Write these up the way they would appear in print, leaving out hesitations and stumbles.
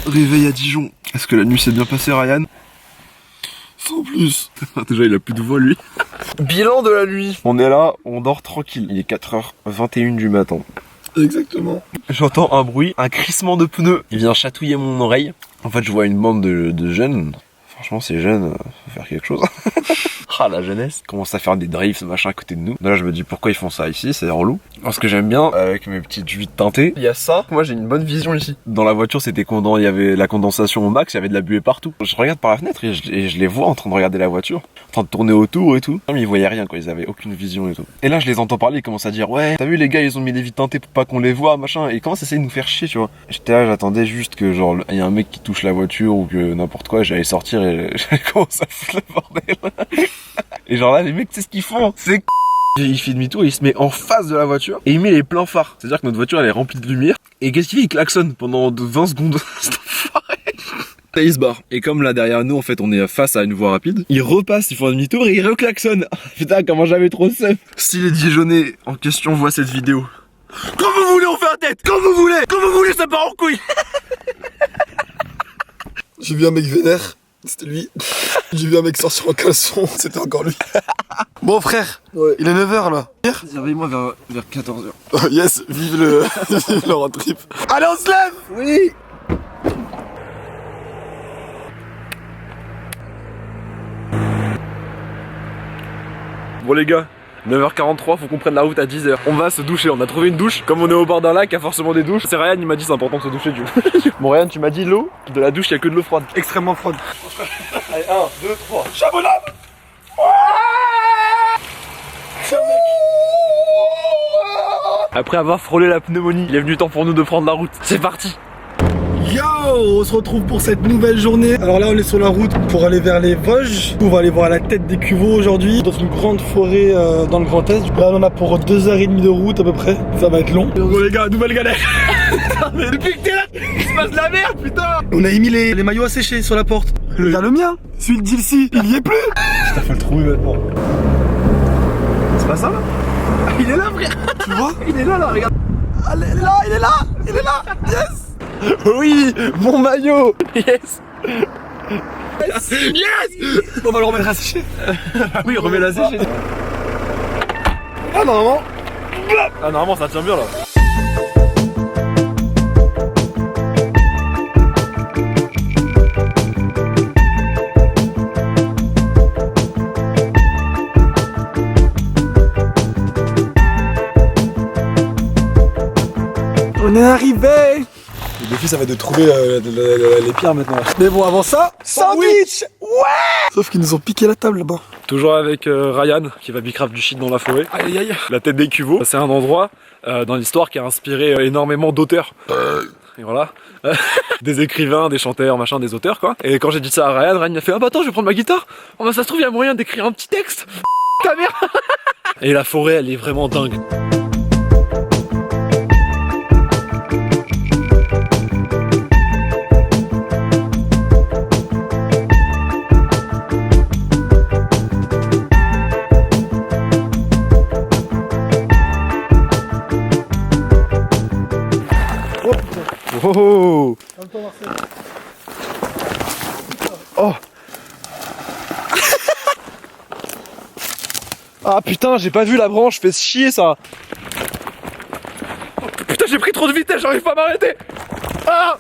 Réveil à Dijon. Est-ce que la nuit s'est bien passée, Ryan? Sans plus. Déjà, il a plus de voix, lui. Bilan de la nuit. On est là, on dort tranquille. Il est 4h21 du matin. Exactement. J'entends un bruit, un crissement de pneus. Il vient chatouiller mon oreille. En fait, je vois une bande de jeunes. Franchement, ces jeunes, faut faire quelque chose. Ah, la jeunesse. Ils commencent à faire des drifts, machin, à côté de nous. Là, je me dis pourquoi ils font ça ici, c'est relou. Ce que j'aime bien, avec mes petites huiles teintées, il y a ça. Moi, j'ai une bonne vision ici. Dans la voiture, c'était quand il y avait la condensation au max, il y avait de la buée partout. Je regarde par la fenêtre et je les vois en train de regarder la voiture, en train de tourner autour et tout. Mais ils voyaient rien, quoi. Ils avaient aucune vision et tout. Et là, je les entends parler, ils commencent à dire, ouais, t'as vu, les gars, ils ont mis des vitres teintées pour pas qu'on les voit, machin. Et ils commencent à essayer de nous faire chier, tu vois. J'étais là, j'attendais juste que, genre, il y a un mec qui touche la voiture ou que n'importe quoi, j'allais sortir et j'allais commencer à foutre le bordel. Et genre là, les mecs, tu sais ce qu'ils font? C'est il fait demi-tour, il se met en face de la voiture et il met les pleins phares. C'est-à-dire que notre voiture, elle est remplie de lumière. Et qu'est-ce qu'il fait? Il klaxonne pendant 20 secondes. Et il se barre. Et comme là derrière nous, en fait, on est face à une voie rapide, il repasse, il fait un demi-tour et il reclaxonne. Putain, comment j'avais trop seum. Si les Dijonnais en question voient cette vidéo, quand vous voulez, on fait la tête. Quand vous voulez, ça part en couille. J'ai vu un mec vénère. C'était lui. J'ai vu un mec sortir en caleçon, c'était encore lui. Bon frère, ouais. Il est 9h là. Réveille-moi vers 14h. Oh yes, vive le road trip. Allez, on se lève. Oui. Bon les gars, 9h43, faut qu'on prenne la route à 10h. On va se doucher, on a trouvé une douche. Comme on est au bord d'un lac, il y a forcément des douches. C'est Ryan, il m'a dit c'est important de se doucher du coup. Bon Ryan, tu m'as dit l'eau de la douche, il y a que de l'eau froide. Extrêmement froide. Allez, 1, 2, 3. Chabonade. Après avoir frôlé la pneumonie, il est venu temps pour nous de prendre la route. C'est parti. Yo, on se retrouve pour cette nouvelle journée. Alors là on est sur la route pour aller vers les Vosges. On va aller voir la tête des Cuveaux aujourd'hui, dans une grande forêt dans le Grand Est. Là on en a pour 2h30 de route à peu près. Ça va être long. Bon les gars, nouvelle galère. Mais depuis que t'es là, il se passe de la merde, putain. On a mis les maillots à sécher sur la porte. Regarde le mien, celui de Dilcy, il y est plus. Putain, faut le trouver maintenant. C'est pas ça là? Il est là frère. Tu vois? Il est là, regarde. Ah, il est là. Yes. Oui, mon maillot. Yes. On va le remettre à sécher. Oui, remets-la à sécher. Ah normalement. Ah normalement ça tient bien là. On est arrivé. Le défi ça va être de trouver les pierres maintenant. Mais bon avant ça, sandwich. Ouais. Sauf qu'ils nous ont piqué la table là-bas. Toujours avec Ryan qui va bicraft du shit dans la forêt. Aïe aïe. La tête des Cuveaux, c'est un endroit dans l'histoire qui a inspiré énormément d'auteurs. Et voilà. Des écrivains, des chanteurs, machin, des auteurs quoi. Et quand j'ai dit ça à Ryan il a fait ah bah attends je vais prendre ma guitare. Oh bah ça se trouve il y a moyen d'écrire un petit texte. Ta mère. Et la forêt elle est vraiment dingue. Oh oh. Ah putain j'ai pas vu la branche, fais chier ça. Oh, putain j'ai pris trop de vitesse, j'arrive pas à m'arrêter. Ah.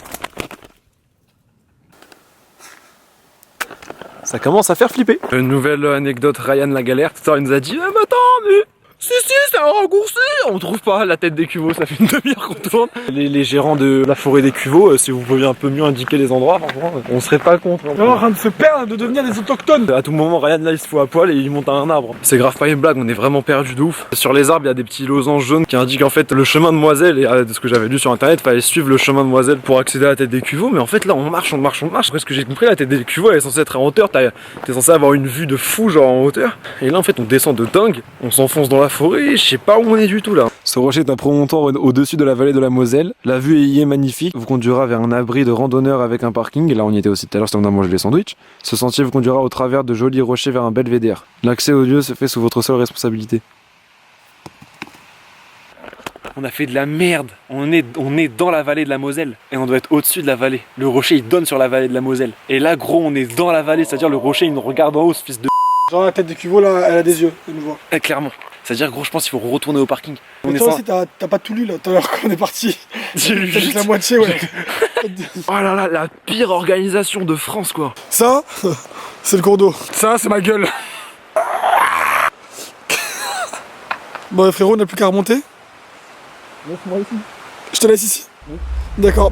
Ça commence à faire flipper. Une nouvelle anecdote, Ryan la galère, tout ça il nous a dit ah mais attends mais... Si, c'est un raccourci. On trouve pas la tête des Cuveaux, ça fait une demi-heure qu'on tourne. Les gérants de la forêt des Cuveaux, si vous pouviez un peu mieux indiquer les endroits, franchement, on serait pas contre. On est en train de se perdre, de devenir des autochtones. À tout moment, Ryan là il se fout à poil et il monte à un arbre. C'est grave pas une blague, on est vraiment perdu de ouf. Sur les arbres, il y a des petits losanges jaunes qui indiquent en fait le chemin de Moiselle. Et de ce que j'avais lu sur internet, fallait suivre le chemin de Moiselle pour accéder à la tête des Cuveaux. Mais en fait là, on marche. Après ce que j'ai compris, la tête des Cuveaux elle est censée être en hauteur. T'es censé avoir une vue de fou, genre en hauteur. Et là en fait, on descend de dingue, on s'enfonce dans la forêt. Je sais pas où on est du tout là. Ce rocher est un promontoire au-dessus de la vallée de la Moselle. La vue y est magnifique, vous conduira vers un abri de randonneurs avec un parking. Et là on y était aussi tout à l'heure, c'était on a mangé les sandwichs. Ce sentier vous conduira au travers de jolis rochers vers un belvédère. L'accès au lieu se fait sous votre seule responsabilité. On a fait de la merde. On est dans la vallée de la Moselle. Et on doit être au-dessus de la vallée. Le rocher, il donne sur la vallée de la Moselle. Et là, gros, on est dans la vallée. C'est-à-dire, le rocher, il nous regarde en haut, ce fils de... Genre la tête de Cuvo, là, elle a des yeux, elle nous voit. Clairement. C'est-à-dire, gros, je pense qu'il faut retourner au parking. Mais toi aussi, t'as pas tout lu, là, tout à l'heure qu'on est parti. J'ai lu T'as juste la moitié, ouais. Oh là là, la pire organisation de France, quoi. Ça, c'est le cours d'eau. Ça, c'est ma gueule. Bon, frérot, on n'a plus qu'à remonter. Laisse-moi ici. Je te laisse ici. Oui. D'accord.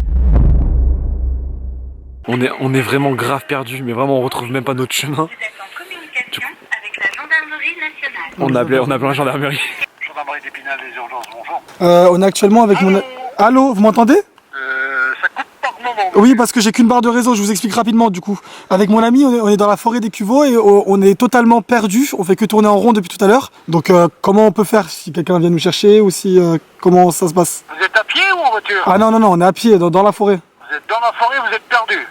On est vraiment grave perdu, mais vraiment on retrouve même pas notre chemin. Vous êtes en communication avec la gendarmerie nationale. On a appelé la gendarmerie. Gendarmerie d'Épinal, les urgences, bonjour. On est actuellement avec mon... Allô, vous m'entendez? Ça coupe par moment. Oui, parce que j'ai qu'une barre de réseau, je vous explique rapidement du coup. Avec mon ami, on est dans la forêt des Cuveaux et on est totalement perdu, on fait que tourner en rond depuis tout à l'heure. Donc comment on peut faire si quelqu'un vient nous chercher ou si... comment ça se passe? Vous êtes à pied ou en voiture? Ah non, on est à pied, dans la forêt. Vous êtes dans la forêt, vous êtes perdu.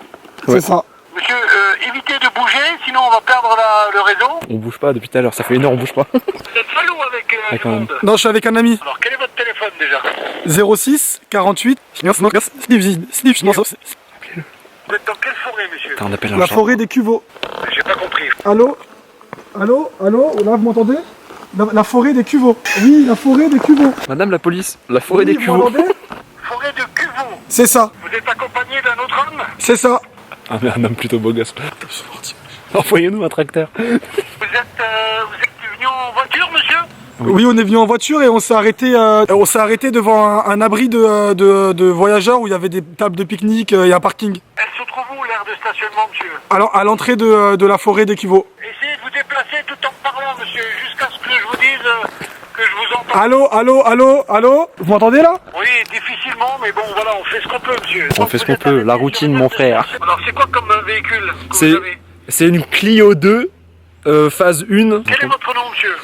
C'est ça. Monsieur, évitez de bouger, sinon on va perdre le réseau. On bouge pas depuis tout à l'heure, ça fait une heure on bouge pas. Vous êtes seul ou avec du monde? Non, je suis avec un ami. Alors, quel est votre téléphone déjà? 06 48... Vous êtes dans quelle forêt, monsieur? Attends, on appelle un La gendarme. forêt des Cuveaux. J'ai pas compris. Allô? Allô? Là, vous m'entendez? La forêt des Cuveaux. Oui, la forêt des Cuveaux. Madame la police, la forêt des Vous Cuveaux. m'entendez? Forêt de Cuveau. C'est ça, Vous êtes accompagné d'un autre homme? c'est ça. Ah mais un homme plutôt beau gosse. Envoyez-nous un tracteur. Vous êtes venu en voiture, monsieur? Oui, on est venu en voiture et on s'est arrêté devant un abri de voyageurs où il y avait des tables de pique-nique et un parking. Elle se trouve où, l'aire de stationnement, monsieur? Alors, à l'entrée de la forêt des Cuveaux. Essayez de vous déplacer tout en parlant, monsieur, jusqu'à ce que je vous dise que je vous entends. Allô? Vous m'entendez là? Oui, difficilement, mais bon, voilà, on fait ce qu'on peut, monsieur. On fait ce qu'on peut, la routine, mon frère. Alors, c'est quoi comme véhicule que C'est- vous avez? C'est une Clio 2, phase 1. Quel est votre nom, monsieur?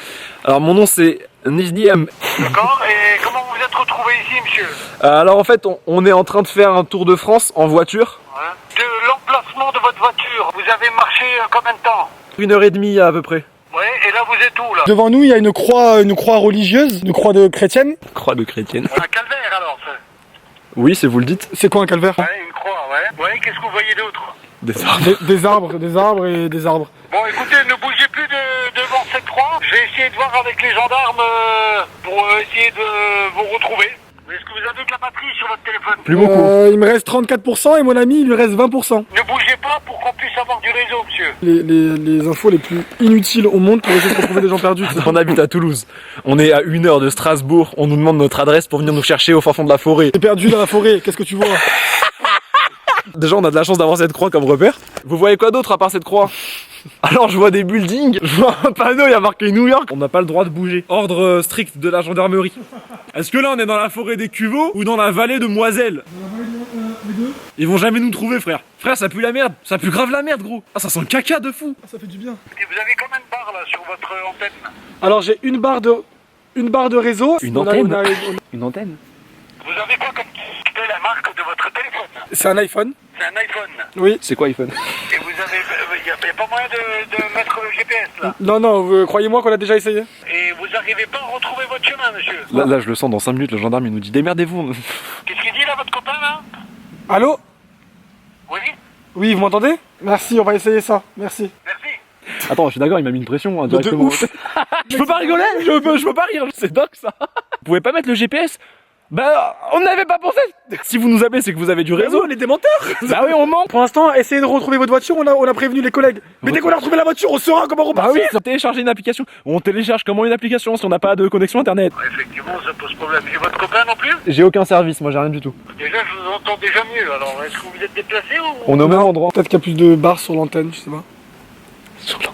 Alors mon nom c'est Nizdiam. D'accord, et comment vous vous êtes retrouvé ici, monsieur? Alors en fait on est en train de faire un tour de France en voiture. Hein? De l'emplacement de votre voiture, vous avez marché combien de temps? 1h30 à peu près. Ouais, et là, vous êtes où, là? Devant nous, il y a une croix religieuse, une croix de chrétienne. Croix de chrétienne. Un calvaire, alors, ça? Oui, si vous le dites. C'est quoi un calvaire? Ouais, une croix, ouais. Ouais, qu'est-ce que vous voyez d'autre? Des arbres. Des arbres et des arbres. Bon, écoutez, ne bougez plus devant cette croix. Je vais essayer de voir avec les gendarmes pour essayer de vous retrouver. Est-ce que vous avez de la batterie sur votre téléphone? Plus beaucoup. Il me reste 34% et mon ami, il lui reste 20%. Ne bougez pas pour qu'on puisse avoir du réseau, monsieur. Les infos les plus inutiles au monde pour essayer de retrouver des gens perdus. On habite à Toulouse. On est à 1 heure de Strasbourg. On nous demande notre adresse pour venir nous chercher au fin fond de la forêt. T'es perdu dans la forêt, qu'est-ce que tu vois? Déjà, on a de la chance d'avoir cette croix comme repère. Vous voyez quoi d'autre à part cette croix? Alors, je vois des buildings, je vois un panneau, il y a marqué New York. On n'a pas le droit de bouger. Ordre strict de la gendarmerie. Est-ce que là, on est dans la forêt des Cuveaux ou dans la vallée de Moiselle? Ils vont jamais nous trouver, frère. Frère, ça pue la merde. Ça pue grave la merde, gros. Ah, ça sent le caca de fou. Ça fait du bien. Et vous avez combien de barres, là, sur votre antenne? Alors j'ai une barre de réseau. Une On a- antenne. on a- Une antenne? Vous avez quoi comme... Quelle est la marque de votre téléphone? C'est un iPhone. C'est un iPhone. Oui. C'est quoi iPhone? Et vous avez... Il n'y a pas moyen de mettre le GPS, là? Non, croyez-moi qu'on a déjà essayé. Et vous n'arrivez pas à retrouver votre chemin, monsieur? Là, je le sens dans 5 minutes, le gendarme il nous dit démerdez-vous. Qu'est-ce qu'il dit, là, votre copain, là? Allô? Oui? Oui, vous m'entendez? Merci, on va essayer ça. Merci. Merci. Attends, je suis d'accord, il m'a mis une pression hein, directement. ouf. Je peux pas rigoler, je peux pas rire, c'est dingue ça. Vous pouvez pas mettre le GPS? Bah, on n'avait pas pensé. Si vous nous appelez, c'est que vous avez du réseau. on est des menteurs. Bah oui, on ment. Pour l'instant, essayez de retrouver votre voiture, on a prévenu les collègues. Mais dès qu'on a retrouvé la voiture, on saura comment Bah repartir. oui, télécharger une application. On télécharge comment une application si on n'a pas de connexion internet? Effectivement, ça pose problème. Et votre copain non plus? J'ai aucun service, moi j'ai rien du tout. Déjà, je vous entends déjà mieux. Alors, est-ce que vous êtes déplacé ou... On est au même endroit. Peut-être qu'il y a plus de barres sur l'antenne, je sais pas. Sur l'antenne.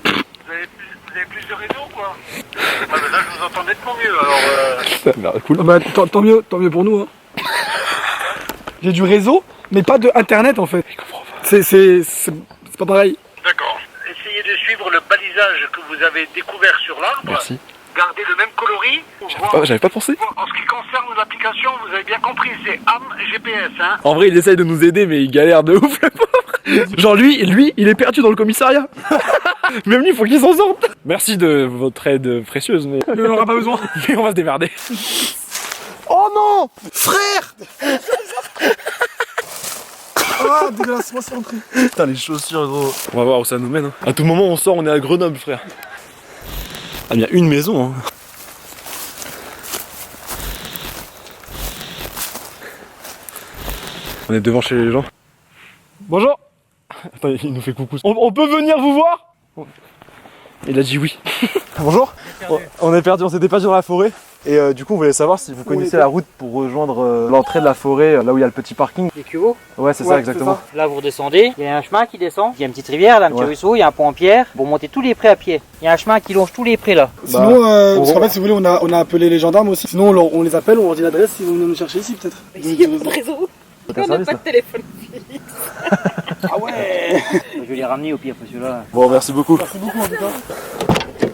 Vous avez plus de réseau ou quoi? Ouais, mais là, je vous entends nettement mieux. Alors, Cool. Ah bah, tant mieux pour nous. Hein. J'ai du réseau, mais pas de internet en fait. C'est pas pareil. d'accord. Essayez de suivre le balisage que vous avez découvert sur l'arbre. Merci. Gardez le même coloris. J'avais pas pensé. En ce qui concerne l'application, vous avez bien compris, c'est AM GPS, hein. En vrai, il essaye de nous aider, mais il galère de ouf, le pauvre. Genre lui, il est perdu dans le commissariat. Même lui, faut qu'il s'en sorte. Merci de votre aide précieuse, mais on n'aura pas besoin. Mais on va se démerder. Oh non, frère. Ah, dégueulasse, moi c'est rentré. Putain, les chaussures, gros. On va voir où ça nous mène. Hein. À tout moment, on sort, on est à Grenoble, frère. Ah, il y a une maison. Hein. On est devant chez les gens. Bonjour. Attends, il nous fait coucou. On peut venir vous voir? Il a dit oui. Bonjour. On est perdu, on s'était perdu dans la forêt. Et du coup, on voulait savoir si vous connaissez la route pour rejoindre l'entrée de la forêt, là où il y a le petit parking. Les cuveaux. Ouais, c'est ça, exactement. Là, vous redescendez. Il y a un chemin qui descend. Il y a une petite rivière, là, un petit ruisseau. Il y a un pont en pierre. Vous montez tous les prés à pied. Il y a un chemin qui longe tous les prés là. Sinon, parce qu'en fait, si vous voulez, on a appelé les gendarmes aussi. Sinon, on les appelle, on leur dit l'adresse, ils vont venir nous chercher ici peut-être. Il n'y a pas de réseau. On n'a pas de téléphone fixe. Ah ouais. Je vais les ramener au pire, parce que là. Bon, merci beaucoup. Merci beaucoup en tout cas.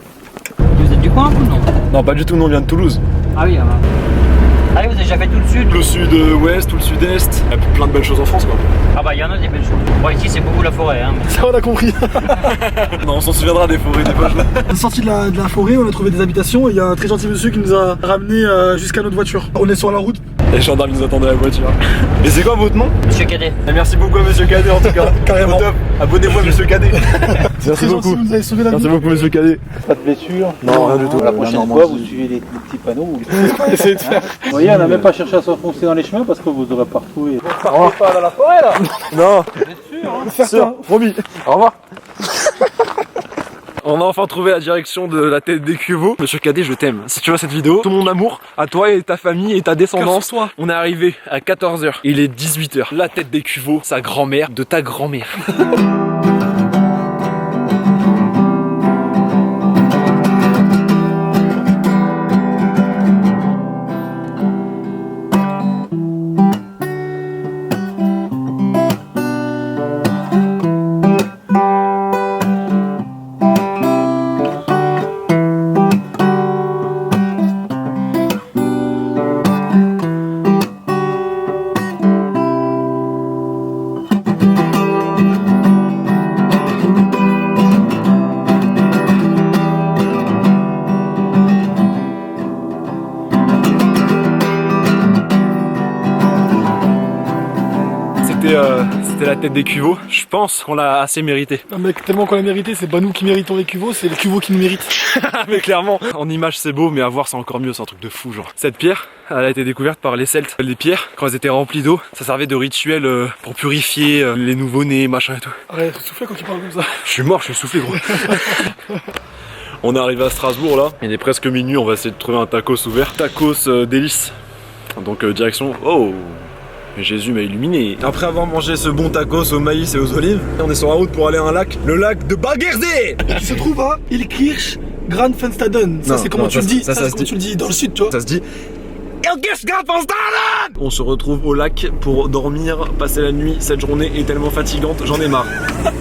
Vous êtes du coin, vous, non? Non, pas du tout, nous on vient de Toulouse. Ah oui, allez, vous avez déjà fait tout le sud? Le sud-ouest, tout le sud-est. Il y a plein de belles choses en France, quoi. Ah bah, il y en a des belles choses. Bon, ici, c'est beaucoup la forêt, hein. Ça, on a compris. Non, on s'en souviendra des forêts, des poches. On est sorti de la forêt, on a trouvé des habitations et il y a un très gentil monsieur qui nous a ramené jusqu'à notre voiture. On est sur la route. Les gendarmes nous attendaient à la voiture. Et c'est quoi votre nom? Monsieur Cadet. Et merci beaucoup à Monsieur Cadet en tout cas. Carrément. Au top. Abonnez-vous à Monsieur Cadet. Merci Très gentil, beaucoup. vous nous avez sauvé la vie. Merci beaucoup Monsieur Cadet. Pas de blessure. Non, rien du tout. La prochaine fois, vous suivez les petits panneaux. Essayez de faire. Vous voyez, on n'a même pas cherché à s'enfoncer dans les chemins parce que vous aurez pas retrouvé. Partez pas dans la forêt là. Non, Certain. sûr, promis. Au revoir. On a enfin trouvé la direction de la tête des cuveaux. Monsieur Cadet, je t'aime. Si tu vois cette vidéo, tout mon amour à toi et ta famille et ta descendance. On est arrivé à 14h. Il est 18h. La tête des cuveaux, sa grand-mère de ta grand-mère. C'était la tête des cuveaux. Je pense qu'on l'a assez mérité. Non mec, tellement qu'on l'a mérité, c'est pas nous qui méritons les cuveaux, c'est les cuveaux qui nous méritent. Mais clairement, en image c'est beau, mais à voir c'est encore mieux, c'est un truc de fou genre. Cette pierre, elle a été découverte par les Celtes. Les pierres, quand elles étaient remplies d'eau, ça servait de rituel pour purifier les nouveau-nés, machin et tout. Arrête, souffle quand tu parles comme ça. Je suis mort, je suis soufflé gros. On est arrivé à Strasbourg là, il est presque minuit, on va essayer de trouver un tacos ouvert. Tacos délice. Donc direction... Oh, Jésus m'a illuminé. Après avoir mangé ce bon tacos au maïs et aux olives, on est sur la route pour aller à un lac, le lac de Baghersee. Qui se trouve à Ilkirch Grandfenstaden. Ça c'est comment tu le dis? Ça c'est comment tu le dis dans le sud, tu vois. Ça se dit... On se retrouve au lac pour dormir, passer la nuit. Cette journée est tellement fatigante, j'en ai marre.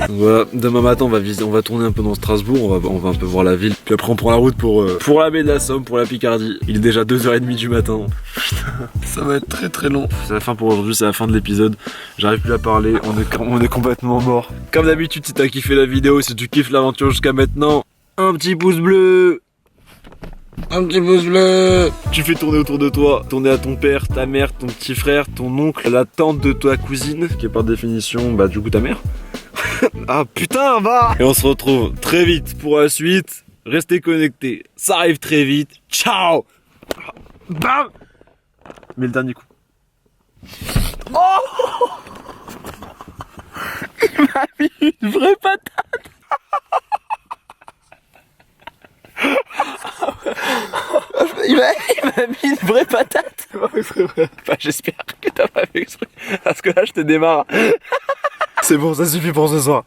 Voilà, demain matin on va tourner un peu dans Strasbourg, on va un peu voir la ville. Puis après on prend la route pour la baie de la Somme, pour la Picardie. Il est déjà 2h30 du matin. Putain, ça va être très très long. C'est la fin pour aujourd'hui, c'est la fin de l'épisode. J'arrive plus à parler, on est complètement mort. Comme d'habitude, si t'as kiffé la vidéo, si tu kiffes l'aventure jusqu'à maintenant, un petit pouce bleu. Un petit pouce bleu. Tu fais tourner autour de toi, tourner à ton père, ta mère, ton petit frère, ton oncle, la tante de ta cousine, qui est par définition, bah du coup ta mère. Ah putain, va. Et on se retrouve très vite pour la suite. Restez connectés, ça arrive très vite. Ciao. Bam. Mais le dernier coup. Oh. Il m'a mis une vraie patate. Il m'a mis une vraie patate. Bah, j'espère que t'as pas fait exprès. Parce que là je te démarre. C'est bon, ça suffit pour ce soir.